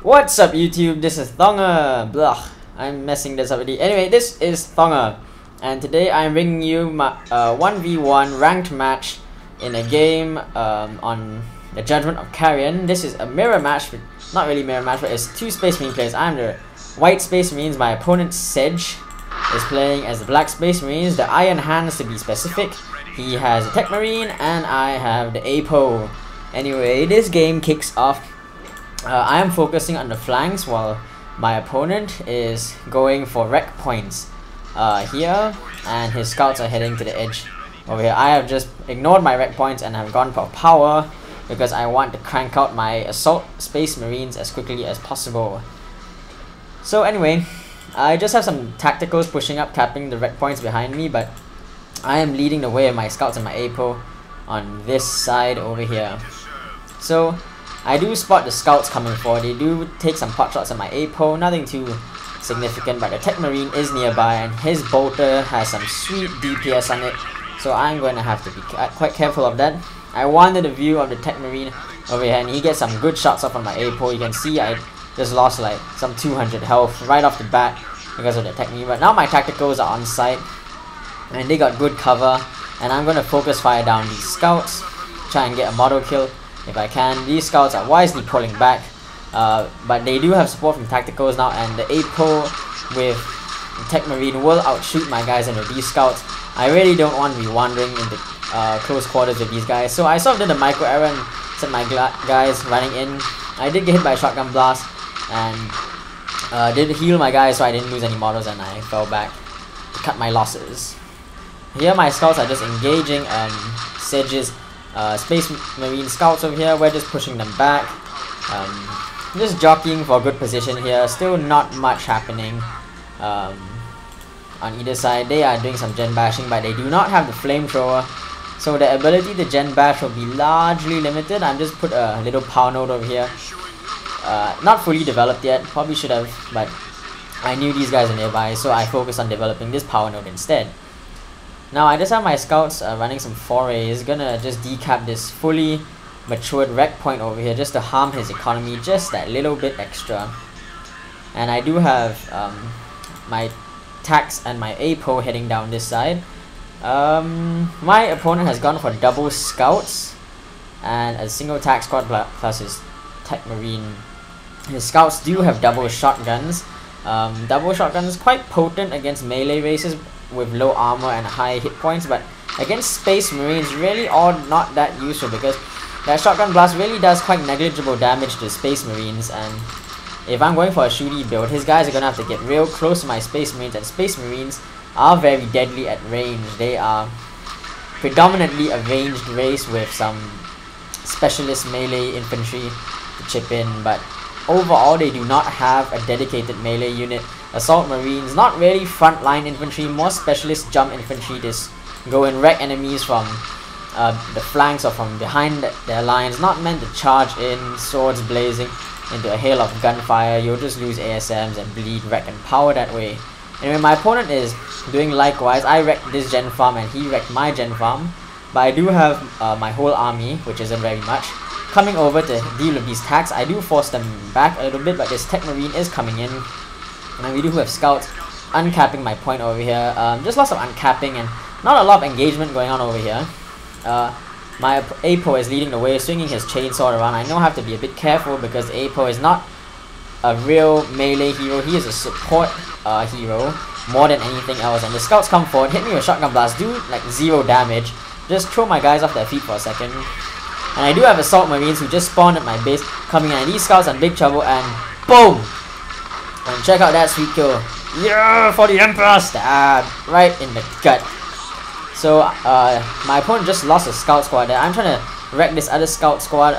What's up YouTube, this is Thongger. Blah, I'm messing this up already. Anyway, this is Thongger, and today I'm bringing you my 1v1 ranked match in a game on the Judgement of Carrion. This is a mirror match, but not really mirror match, but it's two Space Marine players. I'm the white Space Marines, my opponent Siegield is playing as the black Space Marines, the Iron Hands to be specific. He has a techmarine and I have the APO. Anyway, this game kicks off. I am focusing on the flanks while my opponent is going for wreck points here, and his scouts are heading to the edge over here. I have just ignored my wreck points and have gone for power because I want to crank out my assault Space Marines as quickly as possible. So anyway, I just have some tacticals pushing up, capping the wreck points behind me, but I am leading the way of my scouts and my APO on this side over here. So I do spot the scouts coming forward. They do take some pot shots at my APO, nothing too significant, but the techmarine is nearby and his bolter has some sweet DPS on it, so I'm going to have to be quite careful of that. I wanted a view of the techmarine over here and he gets some good shots off on my APO. You can see I just lost like some 200 health right off the bat because of the techmarine, but now my tacticals are on site and they got good cover, and I'm going to focus fire down these scouts, try and get a model kill if I can. These scouts are wisely pulling back, but they do have support from tacticals now, and the APO with the techmarine will outshoot my guys and with these scouts. I really don't want to be wandering into close quarters with these guys, so I sort of did a micro error and sent my guys running in. I did get hit by a shotgun blast and did heal my guys, so I didn't lose any models and I fell back to cut my losses. Here my scouts are just engaging Siegeld's Space Marine scouts over here. We're just pushing them back, just jockeying for a good position here. Still not much happening on either side. They are doing some gen bashing, but they do not have the flamethrower, so the ability to gen bash will be largely limited. I'm just put a little power node over here, not fully developed yet, probably should have, but I knew these guys are nearby, so I focused on developing this power node instead. Now I just have my scouts running some forays, gonna just decap this fully matured wreck point over here just to harm his economy just that little bit extra. And I do have my tax and my APO heading down this side. My opponent has gone for double scouts and a single tax squad plus his techmarine. His scouts do have double shotguns. Double shotguns quite potent against melee races with low armor and high hit points, but against Space Marines really are not that useful because that shotgun blast really does quite negligible damage to Space Marines, and if I'm going for a shooty build, his guys are gonna have to get real close to my Space Marines, and Space Marines are very deadly at range. They are predominantly a ranged race with some specialist melee infantry to chip in, but overall they do not have a dedicated melee unit. Assault Marines, not really frontline infantry, more specialist jump infantry to go and wreck enemies from the flanks or from behind their lines, not meant to charge in, swords blazing into a hail of gunfire. You'll just lose ASMs and bleed, wreck and power that way. Anyway, my opponent is doing likewise. I wrecked this gen farm and he wrecked my gen farm, but I do have my whole army, which isn't very much, coming over to deal with these attacks. I do force them back a little bit, but this techmarine is coming in. And we do have scouts uncapping my point over here. Just lots of uncapping and not a lot of engagement going on over here. My APO is leading the way, swinging his chainsaw around. I know I have to be a bit careful because APO is not a real melee hero. He is a support hero more than anything else. And the scouts come forward, hit me with shotgun blast, do like 0 damage. Just throw my guys off their feet for a second. And I do have assault marines who just spawned at my base coming in, and these scouts are in big trouble, and boom! And check out that sweet kill. Yeah, for the Emperor! Stab! Right in the gut. So, my opponent just lost a scout squad there. I'm trying to wreck this other scout squad.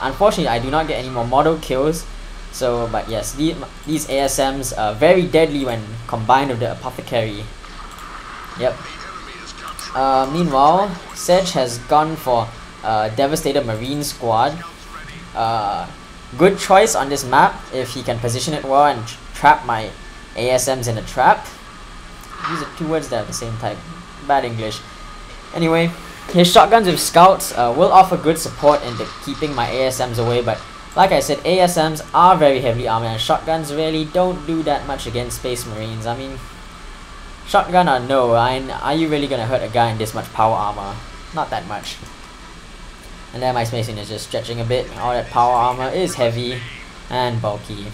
Unfortunately, I do not get any more model kills. So, but yes, these ASMs are very deadly when combined with the Apothecary. Yep. Meanwhile, Siegield has gone for Devastator Marine squad. Good choice on this map if he can position it well and trap my ASMs in a trap. These are two words that are the same type. Bad English. Anyway, his shotguns with scouts will offer good support into keeping my ASMs away, but like I said, ASMs are very heavily armored, and shotguns really don't do that much against Space Marines. I mean, shotgun or no, are you really gonna hurt a guy in this much power armor? Not that much. And then my Space Marine is just stretching a bit. All that power armor is heavy and bulky.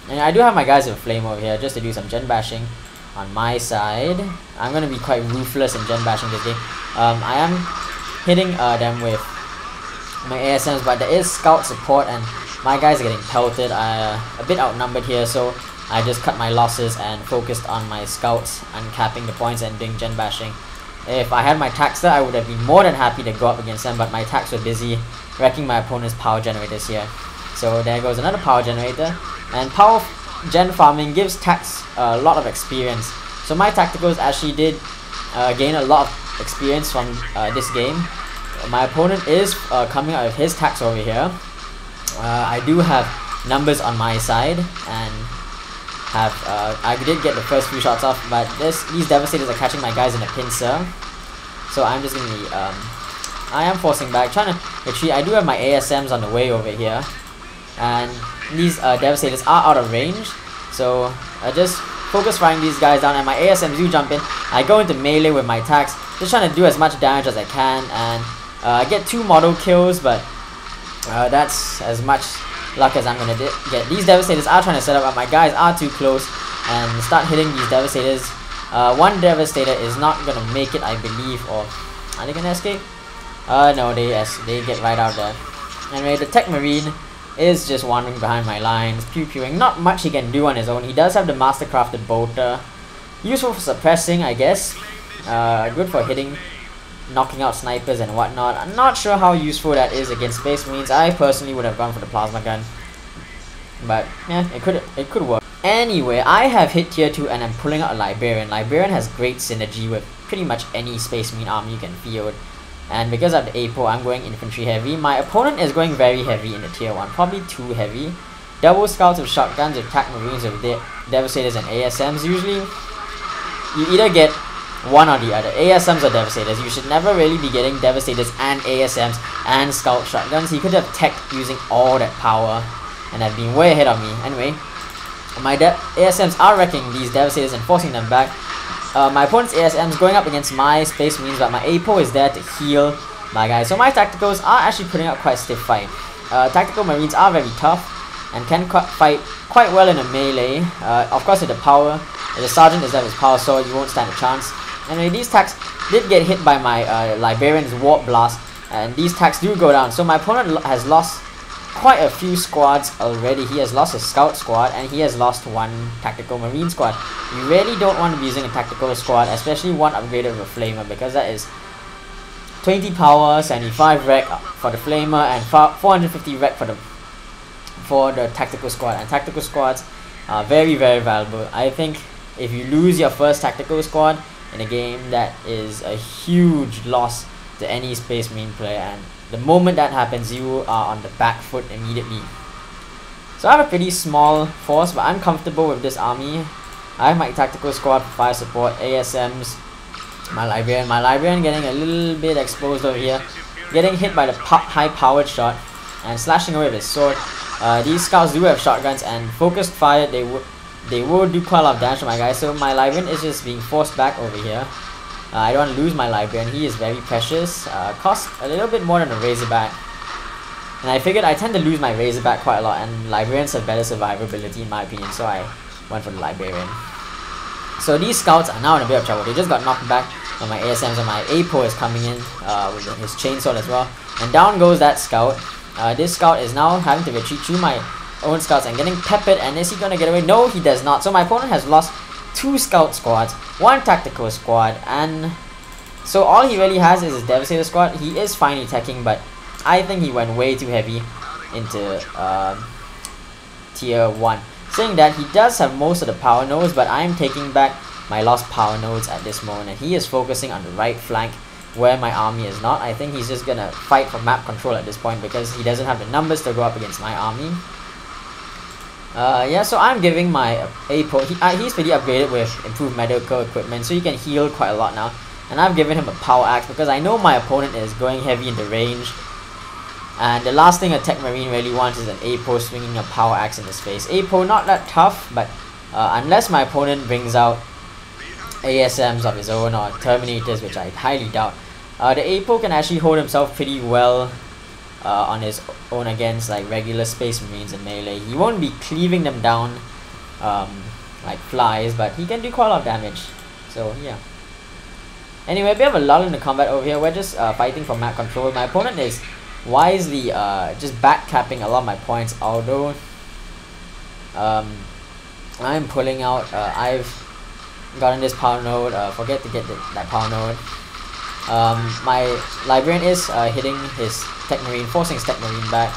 And I do have my guys with flame over here just to do some gen bashing on my side. I'm gonna be quite ruthless in gen bashing this game. I am hitting them with my ASMs, but there is scout support and my guys are getting pelted. A bit outnumbered here, so I just cut my losses and focused on my scouts and capping the points and doing gen bashing. If I had my Taxer, I would have been more than happy to go up against them, but my Tax were busy wrecking my opponent's power generators here. So there goes another power generator, and power gen farming gives Tax a lot of experience. So my tacticals actually did gain a lot of experience from this game. My opponent is coming out of his Tax over here. I do have numbers on my side, and I did get the first few shots off, but these Devastators are catching my guys in a pincer. So I'm just gonna be, I am forcing back, trying to retreat. I do have my ASMs on the way over here, and these Devastators are out of range. So I just focus firing these guys down, and my ASMs do jump in. I go into melee with my Tax, just trying to do as much damage as I can, and I get 2 model kills, but that's as much luck as I'm gonna get. These Devastators are trying to set up, but my guys are too close and start hitting these Devastators. One Devastator is not gonna make it, I believe, or are they gonna escape? No, they get right out there. Anyway, the Techmarine is just wandering behind my lines, pew-pewing. Not much he can do on his own. He does have the Mastercrafted Bolter. Useful for suppressing, I guess. Good for hitting, knocking out snipers and whatnot. I'm not sure how useful that is against Space Marines. I personally would have gone for the plasma gun, but yeah, it could work. Anyway, I have hit tier 2 and I'm pulling out a Librarian. Librarian has great synergy with pretty much any Space Marine army you can field. And because of the APO, I'm going infantry heavy. My opponent is going very heavy in the tier 1, probably too heavy. Double scouts with shotguns, with attack marines, with Devastators and ASMs. Usually, you either get one or the other, ASMs or Devastators. You should never really be getting Devastators and ASMs and scout shotguns. He could have teched using all that power and have been way ahead of me. Anyway, my ASMs are wrecking these Devastators and forcing them back. My opponent's ASMs going up against my Space Marines, but my APO is there to heal my guys. So my tacticals are actually putting up quite a stiff fight. Tactical Marines are very tough and can fight quite well in a melee. Of course, with the power, if the Sergeant is there with his power sword, you won't stand a chance. Anyway, these tacks did get hit by my Librarian's Warp Blast, and these tacks do go down. So my opponent has lost quite a few squads already. He has lost his Scout squad, and he has lost one Tactical Marine squad. You really don't want to be using a Tactical squad, especially one upgraded with a Flamer, because that is 20 power, 75 rec for the Flamer, and 450 rec for the Tactical squad. And Tactical squads are very, very valuable. I think if you lose your first Tactical squad in a game, that is a huge loss to any Space Marine player, and the moment that happens, you are on the back foot immediately. So I have a pretty small force, but I'm comfortable with this army. I have my Tactical squad for fire support, ASMs, my Librarian getting a little bit exposed over here, getting hit by the high powered shot and slashing away with his sword. These scouts do have shotguns, and focused fire, they will do quite a lot of damage to my guys. So my Librarian is just being forced back over here. I don't want to lose my Librarian. He is very precious. Costs a little bit more than a Razorback. And I figured I tend to lose my Razorback quite a lot, and Librarians have better survivability in my opinion, so I went for the Librarian. So these scouts are now in a bit of trouble. They just got knocked back by my ASMs, and my APO is coming in with his chainsaw as well. And down goes that scout. This scout is now having to retreat through my own scouts and getting peppered. And is he going to get away? No, he does not. So my opponent has lost 2 scout squads, 1 tactical squad, and so all he really has is his Devastator squad. He is fine attacking, but I think he went way too heavy into tier 1. Saying that, he does have most of the power nodes, but I am taking back my lost power nodes at this moment, and he is focusing on the right flank where my army is not. I think he's just gonna fight for map control at this point because he doesn't have the numbers to go up against my army. Yeah, so I'm giving my APO, he's pretty upgraded with improved medical equipment, so he can heal quite a lot now. And I've given him a power axe because I know my opponent is going heavy into range. And the last thing a techmarine really wants is an APO swinging a power axe in his face. APO not that tough, but unless my opponent brings out ASMs of his own or Terminators, which I highly doubt, the APO can actually hold himself pretty well on his own against like regular Space Marines in melee. He won't be cleaving them down like flies, but he can do quite a lot of damage. So yeah. Anyway, we have a lull in the combat over here. We're just fighting for map control. My opponent is wisely just backcapping a lot of my points, although I'm pulling out. I've gotten this power node. Forget to get that power node. My Librarian is hitting his techmarine, forcing his techmarine back.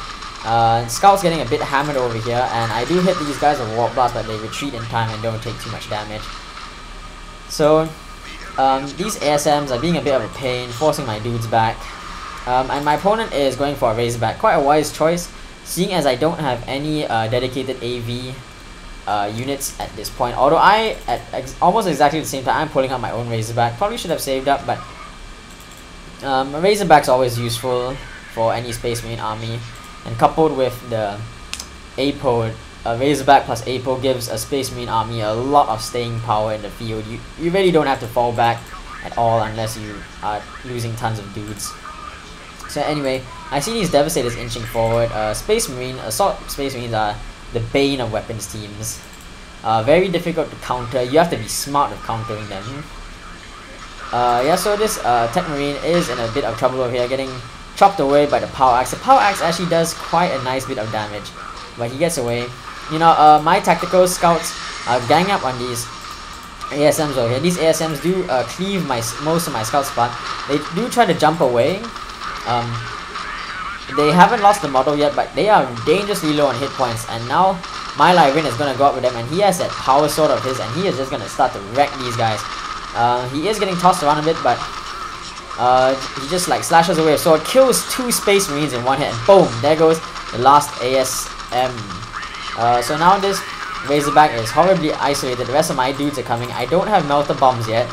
Scout's getting a bit hammered over here, and I do hit these guys with Warp Blast, but they retreat in time and don't take too much damage. So these ASMs are being a bit of a pain, forcing my dudes back. And my opponent is going for a Razorback. Quite a wise choice, seeing as I don't have any dedicated AV units at this point. Although at almost exactly the same time, I'm pulling out my own Razorback. Probably should have saved up, but a Razorback's always useful for any Space Marine army. And coupled with the APO, a Razorback plus APO gives a Space Marine army a lot of staying power in the field. You really don't have to fall back at all unless you are losing tons of dudes. So anyway, I see these Devastators inching forward. Assault Space Marines are the bane of weapons teams. Very difficult to counter. You have to be smart with countering them. Yeah, so this Techmarine is in a bit of trouble over here, getting chopped away by the Power Axe. The Power Axe actually does quite a nice bit of damage, but he gets away. You know, my tactical scouts gang up on these ASMs over here. These ASMs do cleave most of my scout spot. They do try to jump away. They haven't lost the model yet, but they are dangerously low on hit points, and now my Librarian is going to go up with them, and he has that power sword of his, and he is just going to start to wreck these guys. He is getting tossed around a bit, but he just like slashes away with sword, kills 2 Space Marines in one hit, and boom, there goes the last ASM. So now this Razorback is horribly isolated. The rest of my dudes are coming. I don't have Melter Bombs yet.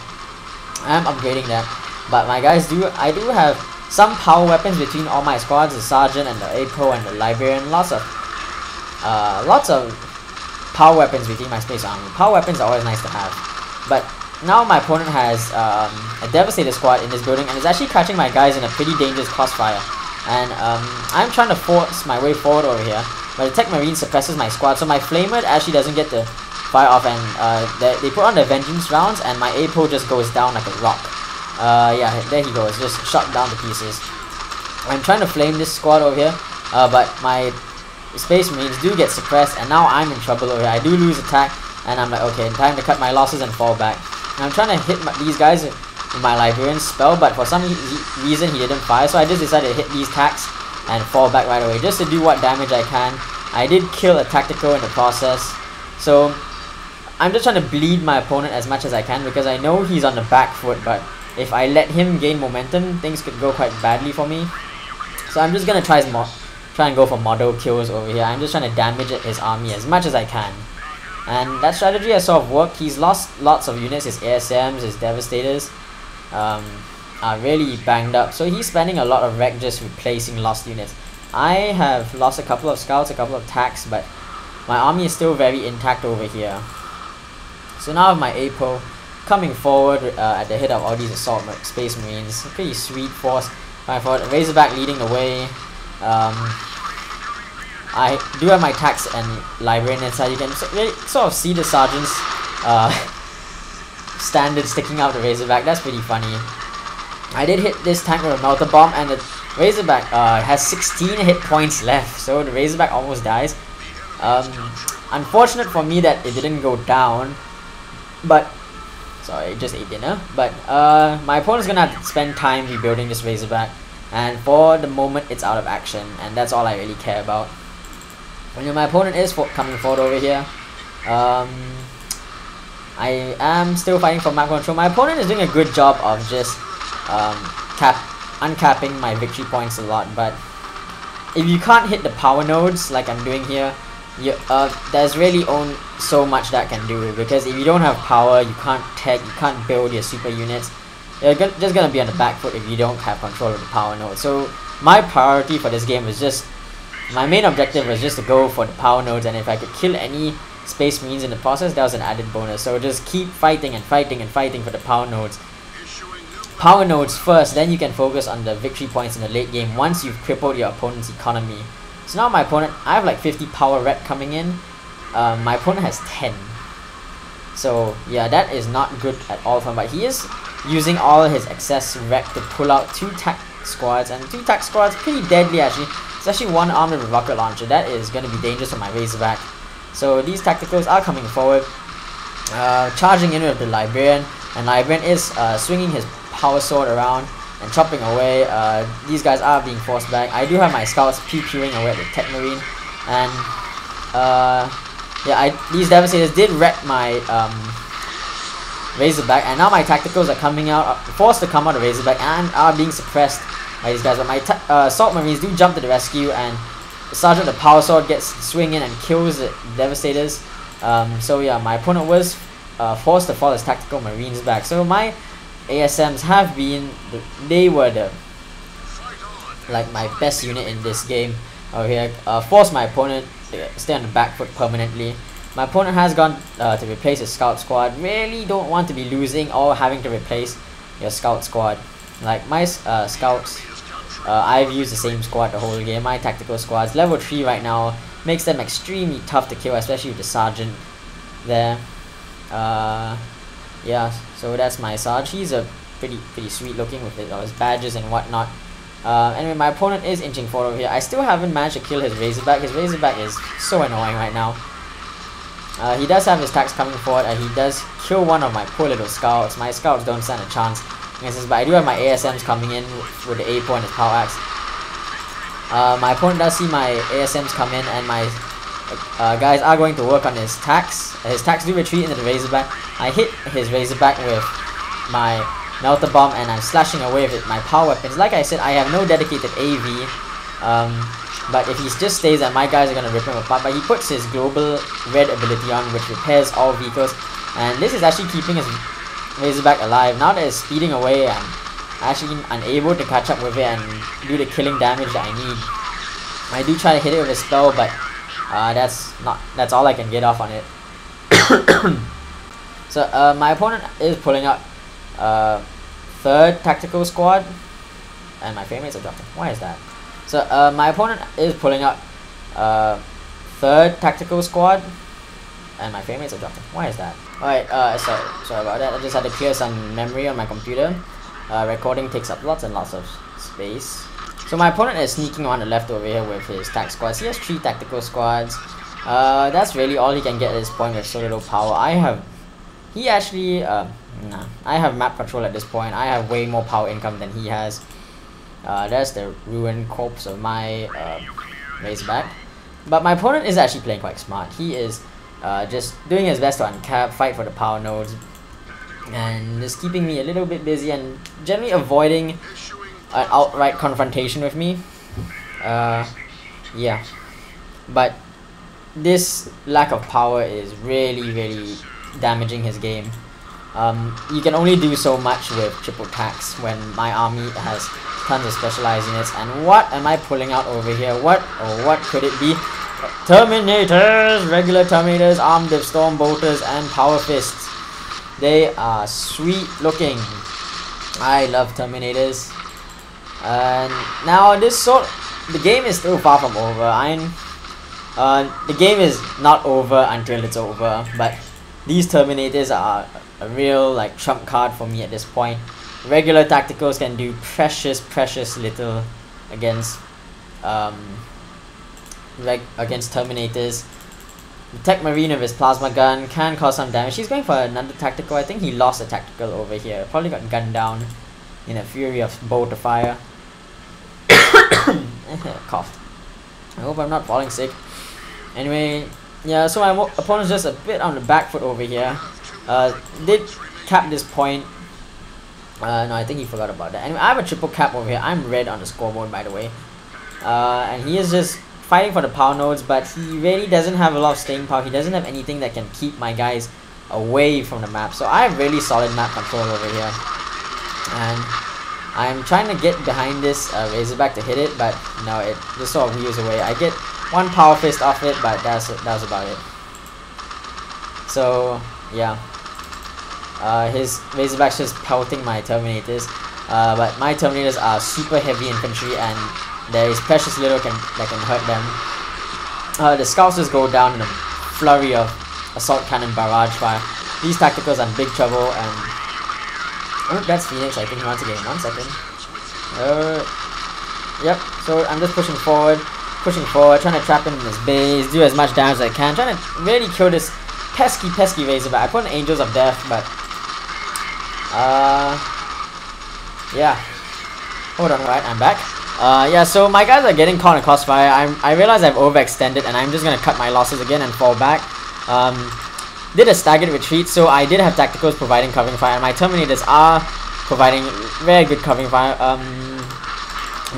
I am upgrading them, but my guys I do have some power weapons between all my squads, the Sergeant and the APO and the Librarian. Lots of power weapons between my Space Army. Power weapons are always nice to have. But now my opponent has a Devastator squad in this building and is actually catching my guys in a pretty dangerous crossfire. And I'm trying to force my way forward over here, but the Techmarine suppresses my squad, so my Flamer actually doesn't get to fire off, and they put on their Vengeance rounds, and my APO just goes down like a rock. Yeah, there he goes, just shot down to pieces. I'm trying to flame this squad over here, but my Space Marines do get suppressed, and now I'm in trouble over here. I do lose attack, and I'm like, okay, time to cut my losses and fall back. And I'm trying to hit these guys with my Librarian spell, but for some reason he didn't fire, so I just decided to hit these tacks and fall back right away, just to do what damage I can. I did kill a tactical in the process, so I'm just trying to bleed my opponent as much as I can, because I know he's on the back foot, but if I let him gain momentum, things could go quite badly for me. So I'm just gonna try and go for model kills over here. I'm just trying to damage his army as much as I can. And that strategy has sort of worked. He's lost lots of units. His ASMs, his Devastators are really banged up. So he's spending a lot of rec just replacing lost units. I have lost a couple of scouts, a couple of tacks, but my army is still very intact over here. So now with my APO coming forward at the head of all these assault Space Marines, a pretty sweet force. Coming forward, Razorback leading the way. I do have my tacks and Librarian inside. You can really sort of see the Sergeant's standard sticking out the Razorback. That's pretty funny. I did hit this tank with a Melter Bomb, and the Razorback has 16 hit points left, so the Razorback almost dies. Unfortunate for me that it didn't go down, but sorry, just ate dinner. But my opponent's gonna have to spend time rebuilding this Razorback, and for the moment it's out of action, and that's all I really care about. When my opponent is coming forward over here, I am still fighting for map control. My opponent is doing a good job of just uncapping my victory points a lot, but if you can't hit the power nodes like I'm doing here, there's really only so much that can do, because if you don't have power, you can't tech, you can't build your super units. You're just gonna be on the back foot if you don't have control of the power node. So my priority for this game was just, my main objective was just to go for the power nodes, and if I could kill any space marines in the process, that was an added bonus. So just keep fighting and fighting and fighting for the power nodes. Power nodes first, then you can focus on the victory points in the late game once you've crippled your opponent's economy. So now my opponent, I have like 50 power rep coming in. My opponent has 10. So yeah, that is not good at all for him, but he is using all his excess rep to pull out 2 tac squads, and 2 tac squads pretty deadly actually, especially one armed with a rocket launcher. That is going to be dangerous for my Razorback. So these tacticals are coming forward, charging in with the Librarian, and Librarian is swinging his power sword around and chopping away. These guys are being forced back. I do have my scouts pew-pewing away at the techmarine, and yeah, these Devastators did wreck my Razorback, and now my tacticals are coming out, forced to come out of Razorback, and are being suppressed by these guys. But my Assault Marines do jump to the rescue, and Sergeant the Power Sword gets swing in and kills the Devastators. So yeah, my opponent was forced to fall his Tactical Marines back. So my ASMs have been, they were the, like, my best unit in this game over here. Forced my opponent to stay on the back foot permanently. My opponent has gone to replace his scout squad. Really don't want to be losing or having to replace your scout squad. Like my scouts, I've used the same squad the whole game. My tactical squads, level 3 right now, makes them extremely tough to kill, especially with the sergeant there. Yeah, so that's my Sarge. He's a pretty sweet looking with his badges and whatnot. Anyway, my opponent is inching forward over here. I still haven't managed to kill his Razorback. His Razorback is so annoying right now. He does have his attacks coming forward, and he does kill one of my poor little scouts. My scouts don't stand a chance against this, but I do have my ASMs coming in with the APO and his power axe. My opponent does see my ASMs come in, and my guys are going to work on his attacks. His attacks do retreat into the Razorback. I hit his Razorback with my Melter Bomb, and I'm slashing away with my power weapons. Like I said, I have no dedicated AV, but if he just stays there, my guys are going to rip him apart. But he puts his global red ability on, which repairs all vehicles, and this is actually keeping his Razorback alive. Now that it's speeding away, I'm actually unable to catch up with it and do the killing damage that I need. I do try to hit it with a spell, but that's all I can get off on it. So my opponent is pulling out 3rd tactical squad, and my frame rates are dropping. Why is that? So my opponent is pulling out 3rd tactical squad, and my frame rates are dropping. Why is that? Alright, sorry about that. I just had to clear some memory on my computer. Recording takes up lots and lots of space. So my opponent is sneaking on the left over here with his tac squads. He has 3 tactical squads. That's really all he can get at this point with so little power. I have map control at this point. I have way more power income than he has. There's the ruined corpse of my Razorback. But my opponent is actually playing quite smart. He is just doing his best to uncap, fight for the power nodes, and just keeping me a little bit busy and generally avoiding an outright confrontation with me. Yeah, but this lack of power is really damaging his game. You can only do so much with triple tax when my army has tons of specialized units. And what am I pulling out over here? What could it be? Terminators! Regular Terminators armed with Storm Bolters and Power Fists. They are sweet looking. I love Terminators. And now the game is still far from over. The game is not over until it's over, but these Terminators are a real like trump card for me at this point. Regular tacticals can do precious little against Terminators. The techmarine of his plasma gun can cause some damage. He's going for another tactical. I think he lost a tactical over here. Probably got gunned down in a fury of bolt of fire. Coughed. I hope I'm not falling sick. Anyway, yeah, so my opponent's just a bit on the back foot over here. Did cap this point. No, I think he forgot about that. Anyway, I have a triple cap over here. I'm red on the scoreboard, by the way. And he is just fighting for the power nodes, but he really doesn't have a lot of staying power. He doesn't have anything that can keep my guys away from the map. So I have really solid map control over here. And I'm trying to get behind this Razorback to hit it, but no, it just sort of wheels away. I get one power fist off it, but that's about it. So yeah, his Razorback's just pelting my Terminators, but my Terminators are super heavy infantry, and there is precious little that can hurt them. The Scouts just go down in a flurry of assault cannon barrage fire. These tacticals are in big trouble, and oh, that's Phoenix, I think, once again. 1 second. Yep, so I'm just pushing forward, trying to trap him in his base, do as much damage as I can, trying to really kill this pesky Razorback. I put an Angels of Death, but yeah. Hold on, right, I'm back. Yeah, so my guys are getting caught in crossfire. I realize I've overextended, and I'm just gonna cut my losses again and fall back. Did a staggered retreat, so I did have tacticals providing covering fire, and my Terminators are providing very good covering fire.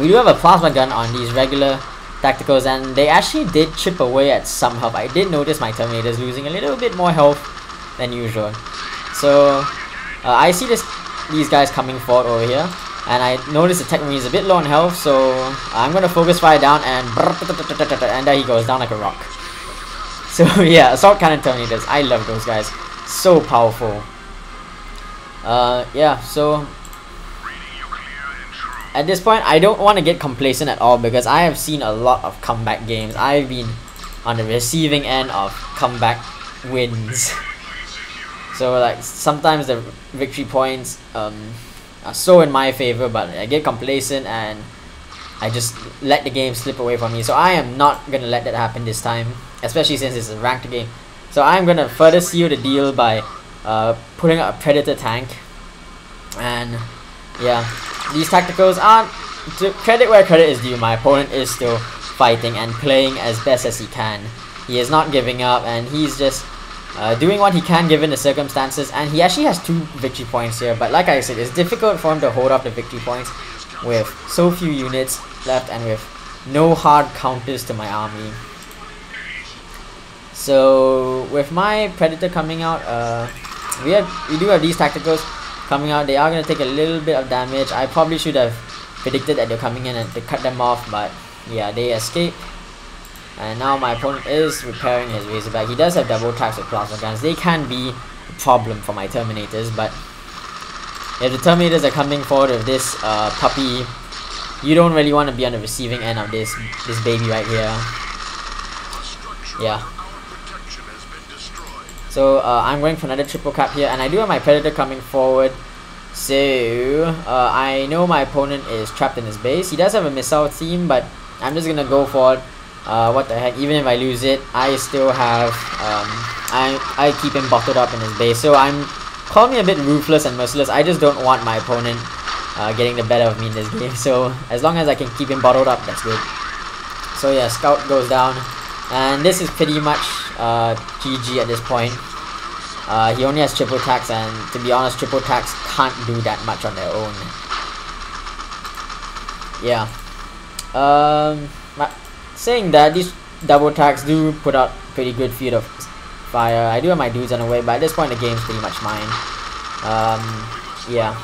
We do have a plasma gun on these regular tacticals, and they actually did chip away at some health. I did notice my Terminators losing a little bit more health than usual. So I see these guys coming forward over here, and I notice the techmarine is a bit low on health, so I'm gonna focus fire down, and there he goes, down like a rock. So yeah, assault cannon Terminators, I love those guys, so powerful. Yeah, so at this point I don't want to get complacent at all, because I have seen a lot of comeback games. I've been on the receiving end of comeback wins. So like sometimes the victory points are so in my favor, but I get complacent and I just let the game slip away from me. So I am not gonna let that happen this time, especially since it's a ranked game. So I'm gonna further seal the deal by putting out a Predator tank. And yeah, these tacticals aren't, to credit where credit is due, my opponent is still fighting and playing as best as he can. He is not giving up, and he's just doing what he can given the circumstances, and he actually has 2 victory points here. But like I said, it's difficult for him to hold off the victory points with so few units left and with no hard counters to my army. So with my Predator coming out, we do have these tacticals coming out. They are going to take a little bit of damage. I probably should have predicted that they're coming in and to cut them off, but yeah, they escape. And now my opponent is repairing his Razorback. He does have double attacks with plasma guns. They can be a problem for my Terminators, but if the Terminators are coming forward with this puppy, you don't really want to be on the receiving end of this baby right here. Yeah. So I'm going for another triple cap here, and I do have my Predator coming forward. So I know my opponent is trapped in his base. He does have a missile team, but I'm just gonna go for it. What the heck, even if I lose it, I still have I keep him bottled up in his base. So call me a bit ruthless and merciless. I just don't want my opponent getting the better of me in this game. So as long as I can keep him bottled up, that's good. So yeah, Scout goes down, and this is pretty much GG at this point. He only has triple attacks, and to be honest, triple attacks can't do that much on their own. Yeah. Saying that, these double attacks do put out pretty good field of fire. I do have my dudes on the way, but at this point the game's pretty much mine. Yeah.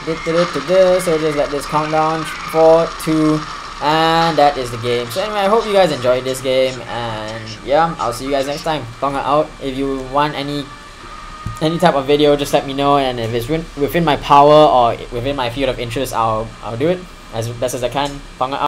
So just let this countdown. 4, 2, and that is the game. So anyway, I hope you guys enjoyed this game, and yeah, I'll see you guys next time. Thongger out. If you want any type of video, just let me know, and if it's within my power or within my field of interest, I'll do it as best as I can. Thongger out.